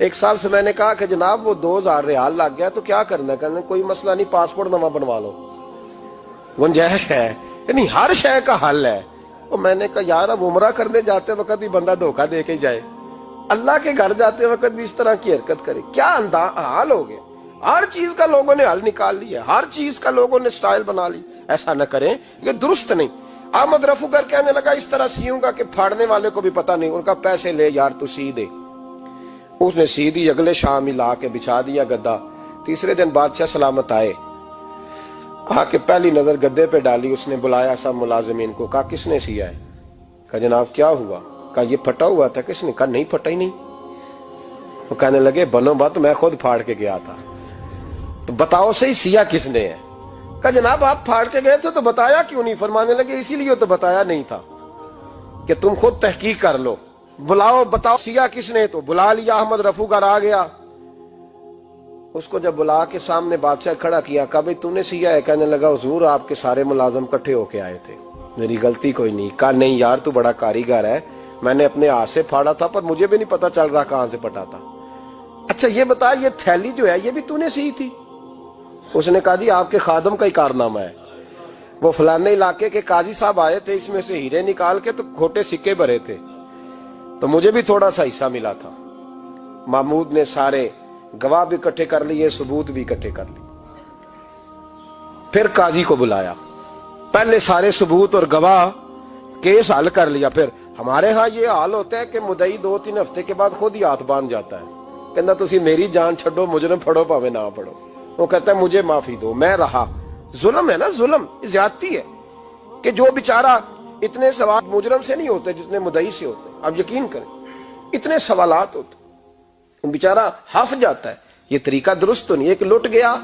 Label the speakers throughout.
Speaker 1: ایک صاحب سے میں نے کہا کہ جناب وہ 2000 ریال لگ گیا تو کیا کرنا ہے؟ کہنے کوئی مسئلہ نہیں، پاسپورٹ نواں بنوا لو، گنجائش ہے، یعنی ہر شے کا حل ہے۔ وہ میں نے کہا یار اب عمرہ کرنے جاتے وقت بھی بندہ دھوکہ دے کے جائے، اللہ کے گھر جاتے وقت بھی اس طرح کی حرکت کرے، کیا حال ہو گیا؟ ہر چیز کا لوگوں نے حل نکال لیا، ہر چیز کا لوگوں نے سٹائل بنا لی۔ ایسا نہ کریں، یہ درست نہیں۔ احمد رفوگر کہنے لگا اس طرح سیوں گا کہ پھاڑنے والے کو بھی پتہ نہیں۔ ان کا پیسے لے یار تو سی دے۔ اس نے سی دی، اگلے شام ہی لا کے بچھا دیا گدا۔ تیسرے دن بادشاہ سلامت آئے، آ کے پہلی نظر گدے پہ ڈالی، اس نے بلایا سب ملازمین کو، کہا کس نے سیا ہے؟ کہا جناب کیا ہوا؟ کہا یہ پھٹا ہوا تھا۔ کس نے؟ کہا نہیں پھٹا ہی نہیں۔ وہ کہنے لگے بنو بات، میں خود پھاڑ کے گیا تھا، تو بتاؤ صحیح سیا کس نے ہے؟ کہا جناب آپ پھاڑ کے گئے تھے تو بتایا کیوں نہیں؟ فرمانے لگے اسی لیے تو بتایا نہیں تھا کہ تم خود تحقیق کر لو، بلاؤ بتاؤ سیا کس نے۔ تو بلا لیا، احمد رفوگر آ گیا۔ اس کو جب بلا کے سامنے بادشاہ کھڑا کیا، کہا بھئی تو نے سیا ہے؟ کہنے لگا حضور آپ کے سارے ملازم کٹھے ہو کے آئے تھے، میری غلطی کوئی نہیں۔ کہا نہیں یار تو بڑا کاریگر ہے، میں نے اپنے ہاتھ سے پھاڑا تھا پر مجھے بھی نہیں پتا چل رہا کہاں سے پھٹا تھا۔ اچھا یہ بتا یہ تھیلی جو ہے یہ بھی تو نے سی تھی؟ اس نے کہا جی آپ کے خادم کا ہی کارنامہ ہے، وہ فلانے علاقے کے قاضی صاحب آئے تھے، اس میں سے ہیرے نکال کے تو کھوٹے سکے بھرے تھے، تو مجھے بھی تھوڑا سا حصہ ملا تھا۔ محمود نے سارے گواہ بھی اکٹھے کر لیے، ثبوت بھی اکٹھے کر لیے۔ پھر قاضی کو بلایا، پہلے سارے ثبوت اور گواہ کیس حل کر لیا۔ پھر ہمارے ہاں یہ حال ہوتا ہے کہ مدعی 2-3 ہفتے کے بعد خود ہی ہاتھ باندھ جاتا ہے، کہنا تسی میری جان چھڈو، مجرم پھڑو پاوے نہ پڑھو۔ وہ کہتا ہے مجھے معافی دو، میں رہا۔ ظلم ہے نا، ظلم زیادتی ہے کہ جو بیچارہ اتنے سوال مجرم سے نہیں ہوتے جتنے مدعی سے ہوتے ہیں۔ آپ یقین کریں اتنے سوالات ہوتے، بیچارہ ہف جاتا ہے۔ یہ طریقہ درست تو نہیں، ایک لٹ گیا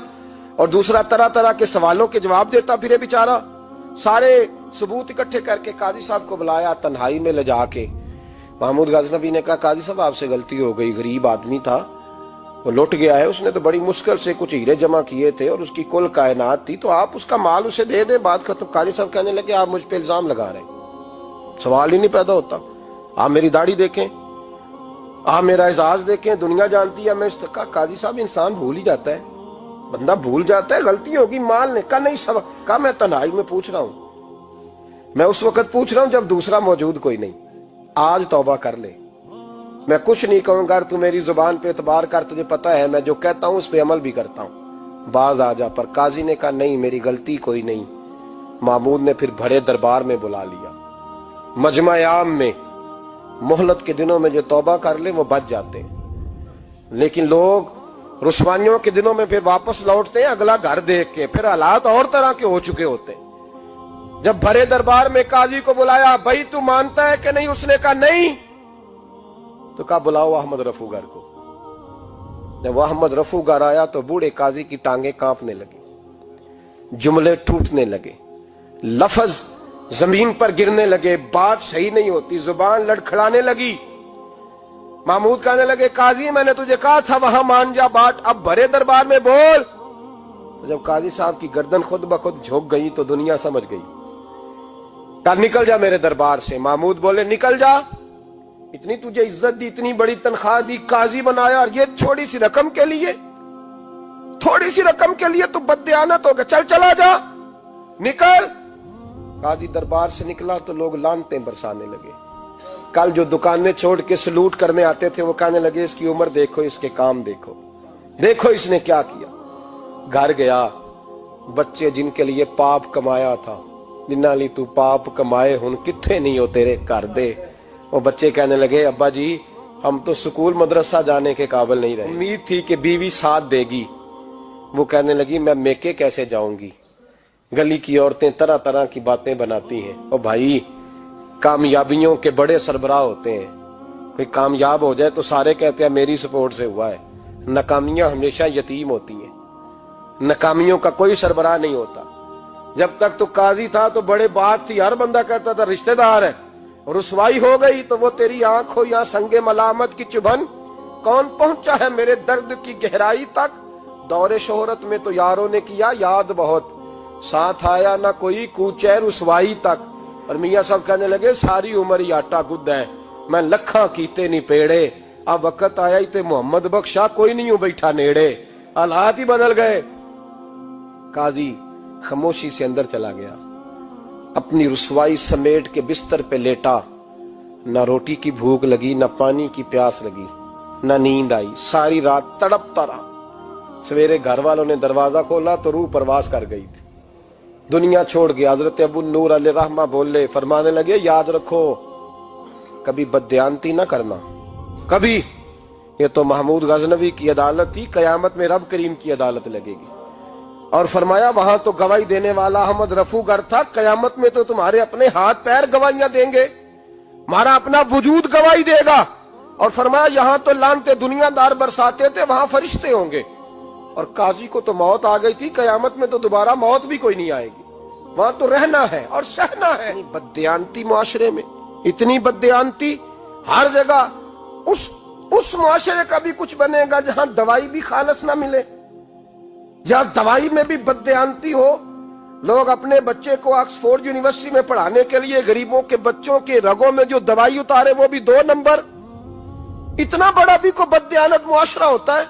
Speaker 1: اور دوسرا طرح طرح کے سوالوں کے جواب دیتا پھرے بیچارہ۔ سارے ثبوت اکٹھے کر کے قاضی صاحب کو بلایا، تنہائی میں لے جا کے محمود غزنوی نے کہا قاضی صاحب آپ سے غلطی ہو گئی، غریب آدمی تھا، وہ لٹ گیا ہے، اس نے تو بڑی مشکل سے کچھ ہیرے جمع کیے تھے اور اس کی کل کائنات تھی، تو آپ اس کا مال اسے دے دیں، بات ختم۔ قاضی صاحب کہنے لگے آپ مجھ پہ الزام لگا رہے ہیں، سوال ہی نہیں پیدا ہوتا۔ آپ میری داڑھی دیکھیں، آپ میرا اعزاز دیکھیں، دنیا جانتی ہے میں اس کا۔ قاضی صاحب انسان بھول ہی جاتا ہے، بندہ بھول جاتا ہے، غلطی ہوگی، مال نے کہا نہیں سب، کہا میں تنہائی میں پوچھ رہا ہوں، میں اس وقت پوچھ رہا ہوں جب دوسرا موجود کوئی نہیں، آج توبہ کر لے، میں کچھ نہیں کہوں گا، تو میری زبان پہ اعتبار کر، تجھے پتا ہے میں جو کہتا ہوں اس پہ عمل بھی کرتا ہوں، باز آ جا۔ پر قاضی نے کہا نہیں میری غلطی کوئی نہیں۔ محمود نے پھر بڑے دربار میں بلا لیا، مجمع عام میں۔ مہلت کے دنوں میں جو توبہ کر لے وہ بچ جاتے ہیں، لیکن لوگ رسوائیوں کے دنوں میں پھر واپس لوٹتے ہیں اگلا گھر دیکھ کے، پھر حالات اور طرح کے ہو چکے ہوتے ہیں۔ جب بڑے دربار میں قاضی کو بلایا، بھائی تو مانتا ہے کہ نہیں؟ اس نے کہا نہیں۔ تو کہا بلاؤ احمد رفوگر کو۔ جب احمد رفوگر آیا تو بوڑھے قاضی کی ٹانگیں کانپنے لگی، جملے ٹوٹنے لگے، لفظ زمین پر گرنے لگے، بات صحیح نہیں ہوتی، زبان لڑکھڑانے لگی۔ محمود کہنے لگے قاضی میں نے تجھے کہا تھا وہاں مان جا بات، اب بڑے دربار میں بول۔ تو جب قاضی صاحب کی گردن خود بخود جھک گئی تو دنیا سمجھ گئی، کہا نکل جا میرے دربار سے۔ محمود بولے نکل جا، اتنی تجھے عزت دی، اتنی بڑی تنخواہ دی، قاضی بنایا، اور یہ چھوٹی سی رقم کے لیے، تھوڑی سی رقم کے لیے تو بددیانت ہو گیا، چل چلا جا، نکل۔ قاضی دربار سے نکلا تو لوگ لعنتیں برسانے لگے۔ کل جو دکانیں چھوڑ کے سلوٹ کرنے آتے تھے وہ کہنے لگے اس کی عمر دیکھو، اس کے کام دیکھو، دیکھو اس نے کیا کیا۔ گھر گیا، بچے جن کے لیے پاپ کمایا تھا، جنہاں لی تو پاپ کمائے ہن کتھے نہیں ہو تیرے کر دے۔ وہ بچے کہنے لگے ابا جی ہم تو سکول مدرسہ جانے کے قابل نہیں رہے، امید تھی کہ بیوی ساتھ دے گی۔ وہ کہنے لگی میں میکے کیسے جاؤں گی، گلی کی عورتیں طرح طرح کی باتیں بناتی ہیں۔ اور بھائی کامیابیوں کے بڑے سربراہ ہوتے ہیں، کوئی کامیاب ہو جائے تو سارے کہتے ہیں میری سپورٹ سے ہوا ہے، ناکامیاں ہمیشہ یتیم ہوتی ہیں، ناکامیوں کا کوئی سربراہ نہیں ہوتا۔ جب تک تو قاضی تھا تو بڑے بات تھی، ہر بندہ کہتا تھا رشتہ دار ہے، رسوائی ہو گئی تو وہ تیری آنکھ ہو یا سنگ ملامت کی چبھن، کون پہنچا ہے میرے درد کی گہرائی تک، دور شہرت میں تو یاروں نے کیا یاد بہت، ساتھ آیا نہ کوئی کوچے رسوائی تک۔ اور میاں صاحب کہنے لگے ساری عمر ہی آٹا گد ہے، میں لکھاں کیتے نہیں پیڑے، اب وقت آیا ہی تے محمد بخشا کوئی نہیں ہوں بیٹھا نیڑے، حالات ہی بدل گئے۔ قاضی خاموشی سے اندر چلا گیا، اپنی رسوائی سمیٹ کے بستر پہ لیٹا، نہ روٹی کی بھوک لگی، نہ پانی کی پیاس لگی، نہ نیند آئی، ساری رات تڑپتا رہا۔ سویرے گھر والوں نے دروازہ کھولا تو روح پرواز کر گئی تھی، دنیا چھوڑ گیا۔ حضرت ابو النور علیہ رحمہ بولے، فرمانے لگے یاد رکھو کبھی بددیانتی نہ کرنا، کبھی۔ یہ تو محمود غزنوی کی عدالت تھی، قیامت میں رب کریم کی عدالت لگے گی۔ اور فرمایا وہاں تو گواہی دینے والا احمد رفو گر تھا، قیامت میں تو تمہارے اپنے ہاتھ پیر گواہیاں دیں گے، ہمارا اپنا وجود گواہی دے گا۔ اور فرمایا یہاں تو لانتے دنیا دار برساتے تھے، وہاں فرشتے ہوں گے۔ اور قاضی کو تو موت آ گئی تھی، قیامت میں تو دوبارہ موت بھی کوئی نہیں آئے گی، وہاں تو رہنا ہے اور سہنا ہے۔ بددیانتی معاشرے میں، اتنی بددیانتی ہر جگہ۔ اس معاشرے کا بھی کچھ بنے گا جہاں دوائی بھی خالص نہ ملے، جہاں دوائی میں بھی بددیانتی ہو۔ لوگ اپنے بچے کو آکسفورڈ یونیورسٹی میں پڑھانے کے لیے غریبوں کے بچوں کے رگوں میں جو دوائی اتارے وہ بھی 2 نمبر۔ اتنا بڑا بھی کوئی بددیانت معاشرہ ہوتا ہے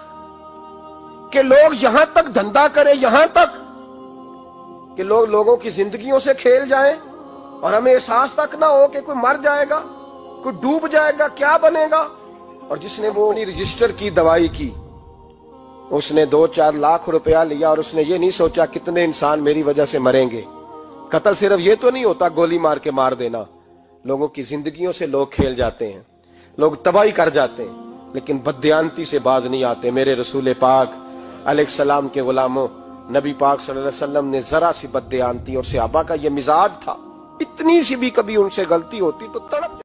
Speaker 1: کہ لوگ یہاں تک دھندا کریں، یہاں تک کہ لوگ لوگوں کی زندگیوں سے کھیل جائیں اور ہمیں احساس تک نہ ہو کہ کوئی مر جائے گا، کوئی ڈوب جائے گا، کیا بنے گا۔ اور جس نے وہ اپنی رجسٹر کی دوائی کی، اس نے 2-4 لاکھ روپیہ لیا اور اس نے یہ نہیں سوچا کتنے انسان میری وجہ سے مریں گے۔ قتل صرف یہ تو نہیں ہوتا گولی مار کے مار دینا، لوگوں کی زندگیوں سے لوگ کھیل جاتے ہیں، لوگ تباہی کر جاتے ہیں، لیکن بددیانتی سے باز نہیں آتے۔ میرے رسول پاک علیہ السلام کے غلاموں، نبی پاک صلی اللہ علیہ وسلم نے ذرا سی بددیانتی، اور صحابہ کا یہ مزاج تھا، اتنی سی بھی کبھی ان سے غلطی ہوتی تو تڑپ